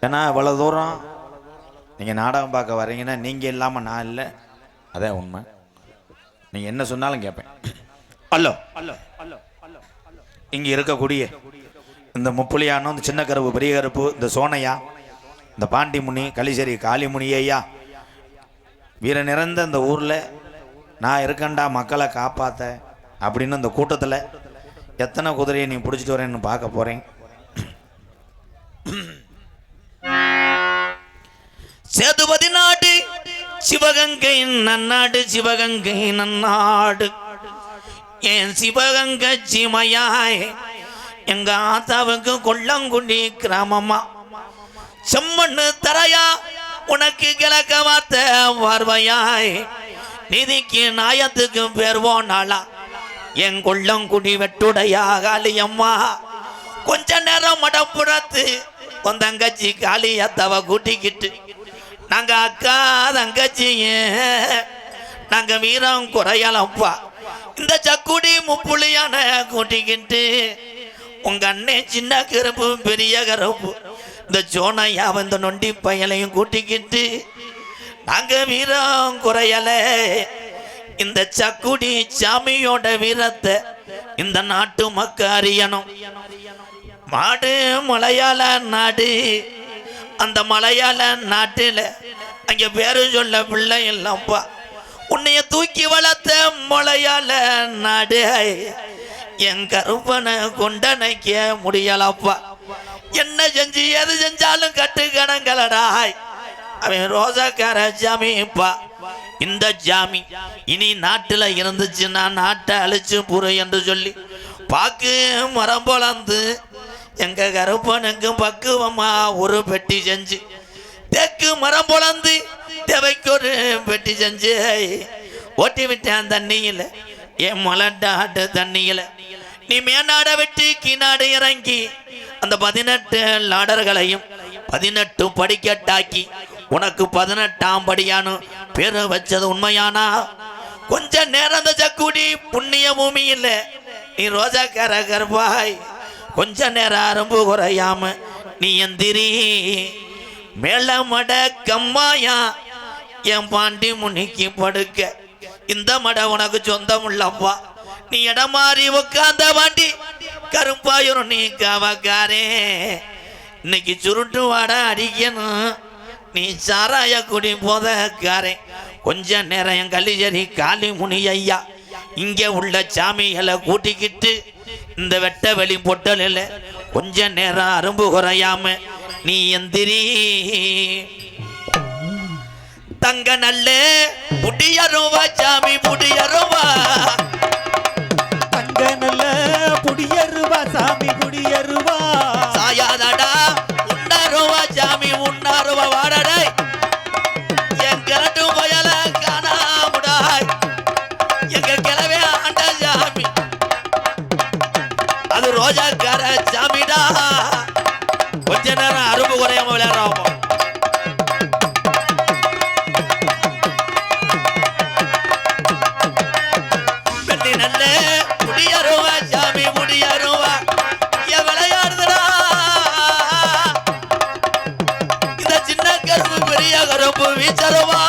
ஏன்னா இவ்வளோ தூரம் நீங்கள் நாடகம் பார்க்க வரீங்கன்னா நீங்கள் இல்லாமல் நான் இல்லை, அதான் உண்மை. நீங்கள் என்ன சொன்னாலும் கேட்பேன். அல்லோ இங்கே இருக்கக்கூடிய இந்த முப்புலியானோ, இந்த சின்ன கருப்பு, பெரிய கருப்பு, இந்த சோனையா, இந்த பாண்டிமுனி, களிசேரி காளிமுனி ஐயா, வீர நிறைந்த இந்த ஊரில் நான் இருக்கேன்டா மக்களை காப்பாற்ற அப்படின்னு இந்த கூட்டத்தில் எத்தனை குதிரையை நீ பிடிச்சிட்டு வரேன்னு பார்க்க போகிறேன். சேதுபதி நாடு சிவகங்கை நன்னாடு, சிவகங்கை நன்னாடு, என் சிவகங்கை சிமையாய் எங்க ஆத்தாவுக்கு கொல்லங்குடி கிராமமா, செம்மண்ணு தரையா உனக்கு கிழக்க வார்த்த பார்வையாய், நிதிக்கு நாயத்துக்கு பேர் போனாளா என் கொல்லங்குடி வெட்டுடையா காளியம்மா. கொஞ்ச நேரம் மடப்புறத்து உன் தங்கச்சி காளியத்தவ கூட்டிக்கிட்டு நாங்க அக்கா தங்கச்சிய நாங்க வீரம் குறையலப்பா, இந்த சக்குடி முப்புளியான கூட்டிக்கிட்டு உங்க அண்ணன் சின்ன கருப்பு பெரிய கருப்பு இந்த சோனையா இந்த நொண்டி பயலையும் கூட்டிக்கிட்டு நாங்க வீரம் குறையல, இந்த சக்குடி சாமியோட வீரத்தை இந்த நாட்டு மக்க அறியணும். மாடு மலையாள நாடு, அந்த மலையாள நாட்டில் அங்கே பேரு சொல்ல பிள்ளை இல்லப்பா, உன்னைய தூக்கி வளர்த்த மலையாள நாடு என் கருப்பனை கொண்டனைக்க முடியலப்பா. என்ன செஞ்சு எது செஞ்சாலும் கட்டு கணங்களடாய் அவன் ரோசக்கார ஜாமிப்பா. இந்த ஜாமி இனி நாட்டில் இருந்துச்சுன்னா நாட்டை அழிச்சு புரு என்று சொல்லி பாக்கு மரம் பொழந்து எங்க கருப்பனுக்கு பக்குவமா ஒரு பெட்டி செஞ்சு, தெற்கு மரம் பொழந்து தேவைக்கு ஒரு பெட்டி செஞ்சு ஓட்டி விட்டேன் தண்ணியில், என் மலட்டாட்டு தண்ணியில். நீ மேநாட வெட்டி கீநாடு இறங்கி அந்த 18 லாடர்களையும் 18 படிக்கட்டாக்கி உனக்கு 18ஆம் படியானு பேரு வச்சது உண்மையானா? கொஞ்ச நேரம் அந்த சக்குடி புண்ணிய பூமி இல்லை, நீ ரோஜாக்கார கருப்பாய் கொஞ்ச நேரம் அரும்பு குறையாம நீ எந்திரி மேல மட கம்மாயா என் பாண்டி முனிக்கு படுக்க. இந்த மட உனக்கு சொந்தம் உள்ளப்பா, நீ இடம் மாறி உட்காந்த பாண்டி கருப்பாயிரும் நீ காவக்காரே. இன்னைக்கு சுருட்டு வாட அடிக்கணும், நீ சாராய குடி போதக்காரே. கொஞ்ச நேரம் என் களிசேரி காளிமுனி ஐயா இங்கே உள்ள சாமிகளை கூட்டிக்கிட்டு இந்த வெட்ட வெளி பொட்டலில் கொஞ்ச நேரம் அரும்பு குறையாம நீ எந்திரி. தங்க நல்ல புடியருவா சாமி புடியருவா, தங்க நல்ல புடியருவா சாமி புடியருவா, சாயாதடா உண்ணாருவா சாமி உண்ணாருவா வாடடை என் கிரட்டு பயல காணாமுடாய் எங்க கிளவே ஆண்ட சாமி அது ரோஜாக்கார சாமிடா. கொஞ்ச நேரம் அரும்பு குறையாம விளையாடுறோம். வெள்ளி நல்ல முடியருவா சாமி முடியருவா என் விளையாடுறா இந்த சின்ன கருப்பு பெரிய கருப்பு வீச்சருவா.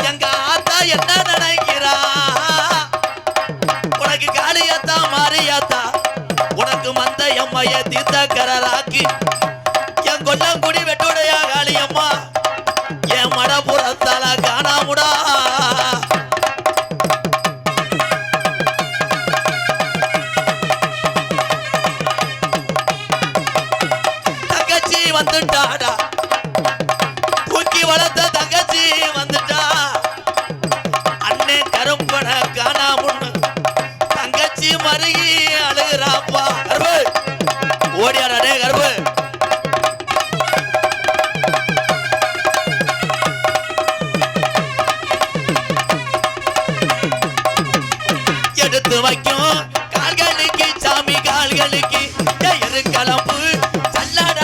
எங்க ஆத்தா என்ன நினைக்கிறா, உனக்கு காளியத்தா மாரியாத்தா உனக்கு மந்த எம்மைய தீர்த்தக்கராக்கி என் கொல்லங்குடி வெட்டுடையா காளியம்மா என் மடபுறத்தால காணாமுடா. தங்கச்சி வந்துட்டாடா, தூக்கி வளர்த்த தங்கச்சி வந்துட்டா. அண்ணே கருப்பன காணாமுன்னு தங்கச்சி மருகி அழுகிறாப்பா. கருப்பு ஓடியாடே கருப்பு. எடுத்து வைக்கும் கால்களுக்கு சாமி கால்களுக்கு கிளம்பு சல்லாட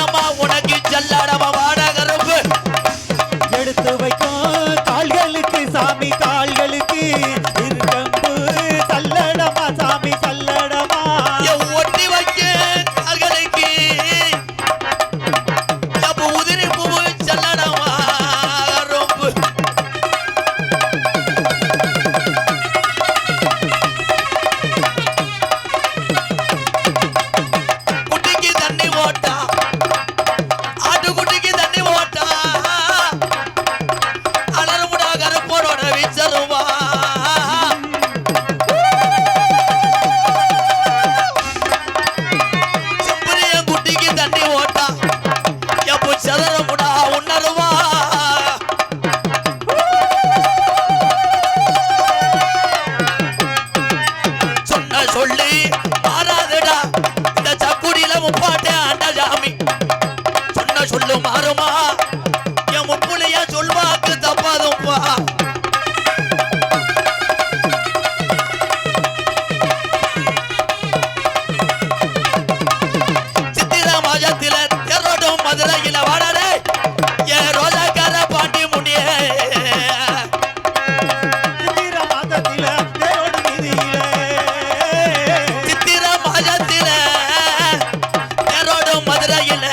மதுரையில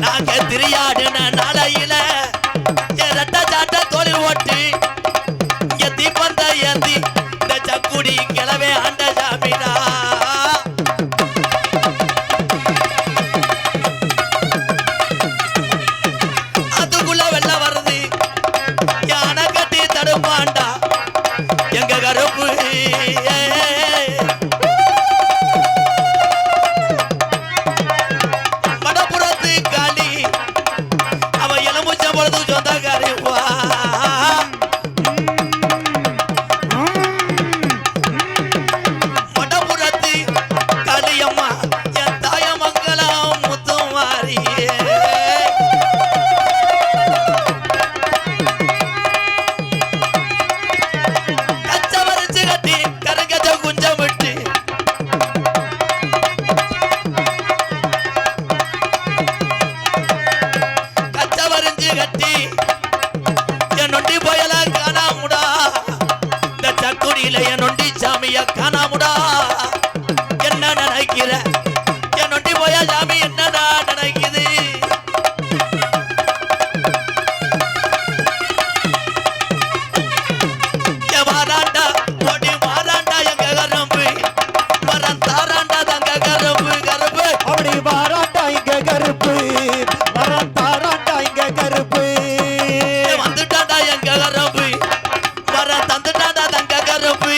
நாங்க திரியாடுன நாளையில ரெட்ட சாட்ட தோழி ஓட்டு இங்க தீப்பந்த ஏந்தி இந்த சக்குடி கிளவே ஆண்ட சாமிடா அதுக்குள்ள வெள்ள வருது யானை கட்டி தடுப்பாண்டா எங்க கருப்பு மடப்புறத்து காளி அவ எலும்புச்ச பொழுது சொந்தக்காரி மடப்புறத்து காளியம்மா என் தாய மக்களும் முத்துமாரி கச்சவரிச்சு கட்டி கரங்கச்ச குஞ்சம் விட்டு கச்சவரிஞ்சு கட்டி என் நொண்டி போயல காணாமுடா இந்த சக்குடியில என் நொண்டி சாமிய காணாமுடா என்ன நினைக்கிற என் நொண்டி போய சாமி என்னடா நினைக்குது மாறாண்டா ஓடி மாறாண்டா எங்க கரும்பு மரம் தாராண்டா தங்க கரும்பு கரும்பு அப்படி மாறாண்டா இங்க கருப்பு மரம் தாராண்டா இங்க கருப்பு வந்துட்டாண்டா எங்க கரும்பு மரம் தந்துட்டாண்டா தங்க கரும்பு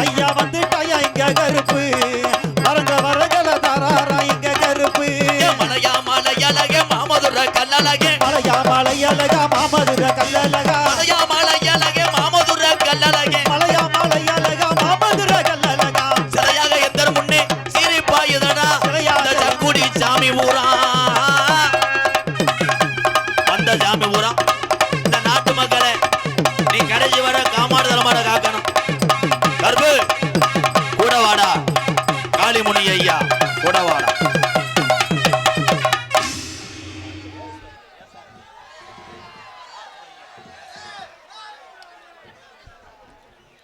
ஐயா வந்துட்டாயா இங்க கருப்பு வரங்க வரகல தாராரா இங்க கருப்பு மலையா மலையழகே மாமதுர கல்லழகே மலையா மலையழகா மாமதுர கல்லழகா மலையா மலையழகே மாமதுர கல்லழகே மலையா மலையழகா மாமதுர கல்லழகா சிலையாக எத்தர் முன்னே சீரிப்பாயுதடா அந்த சக்குடி சாமி ஊரா அந்த சாமி ஊரா இந்த நாட்டு மக்களை நீ கடைசி வர காமாடுதலமாட காக்கணும் கர்ப்பு கூட வாடா காளிமுனி ஐயா கூட வாடா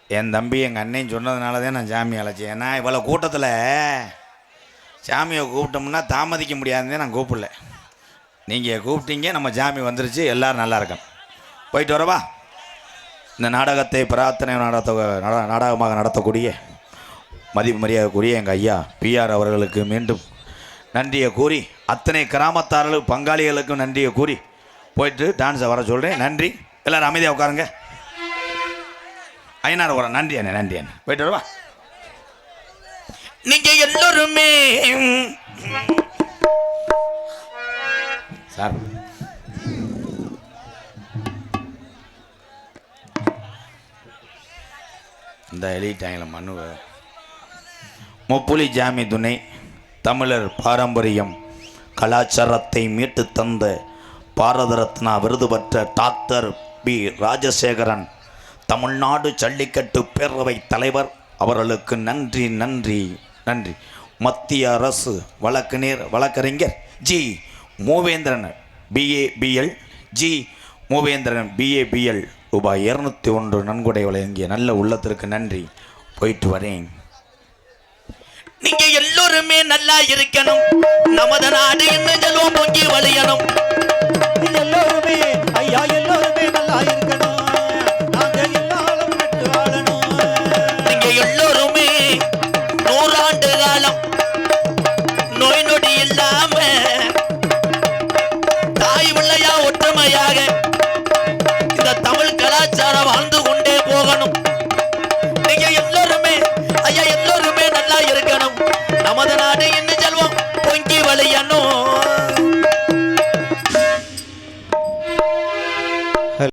என் தம்பி எங்கள் அண்ணன் சொன்னதுனால தான் நான் சாமி அழைச்சேன். ஏன்னா இவ்வளோ கூட்டத்தில் சாமியை கூப்பிட்டோம்னா தாமதிக்க முடியாதுன்னு நான் கூப்பிடல. நீங்கள் கூப்பிட்டீங்க, நம்ம சாமி வந்துருச்சு, எல்லோரும் நல்லா இருக்கணும். போயிட்டு வரவா. இந்த நாடகத்தை பிரார்த்தனை நாடகமாக நடத்தக்கூடிய மதிப்பு மரியாதைக்குரிய எங்கள் ஐயா பிஆர் அவர்களுக்கு மீண்டும் நன்றியை கூறி, அத்தனை கிராமத்தார்களுக்கு பங்காளிகளுக்கும் நன்றியை கூறி போயிட்டு டான்ஸை வர சொல்கிறேன். நன்றி. எல்லோரும் அமைதியாக உட்காருங்க. ஐநாறு வர. நன்றி அண்ணே, நன்றி அண்ணே. போயிட்டு வரவா. நீங்க எல்லோருமே சார் இந்த எழுதிட்டாங்கள மனுவை. முப்புலி ஜாமி துணை தமிழர் பாரம்பரியம் கலாச்சாரத்தை மீட்டு தந்த பாரத ரத்னா விருது பெற்ற டாக்டர் பி ராஜசேகரன் தமிழ்நாடு ஜல்லிக்கட்டு பேரவை தலைவர் அவர்களுக்கு நன்றி நன்றி நன்றி. மத்திய அரசு வழக்கறிஞர் G Moovendran BABL G Moovendran BABL ரூபாய் 201 நன்கொடை வழங்கிய நல்ல உள்ளத்திற்கு நன்றி. போயிட்டு வரேன். நீங்க எல்லோருமே நல்லா இருக்கணும். நமது நாடு இன்னும் செல்வம் பொங்கி வழியணும்.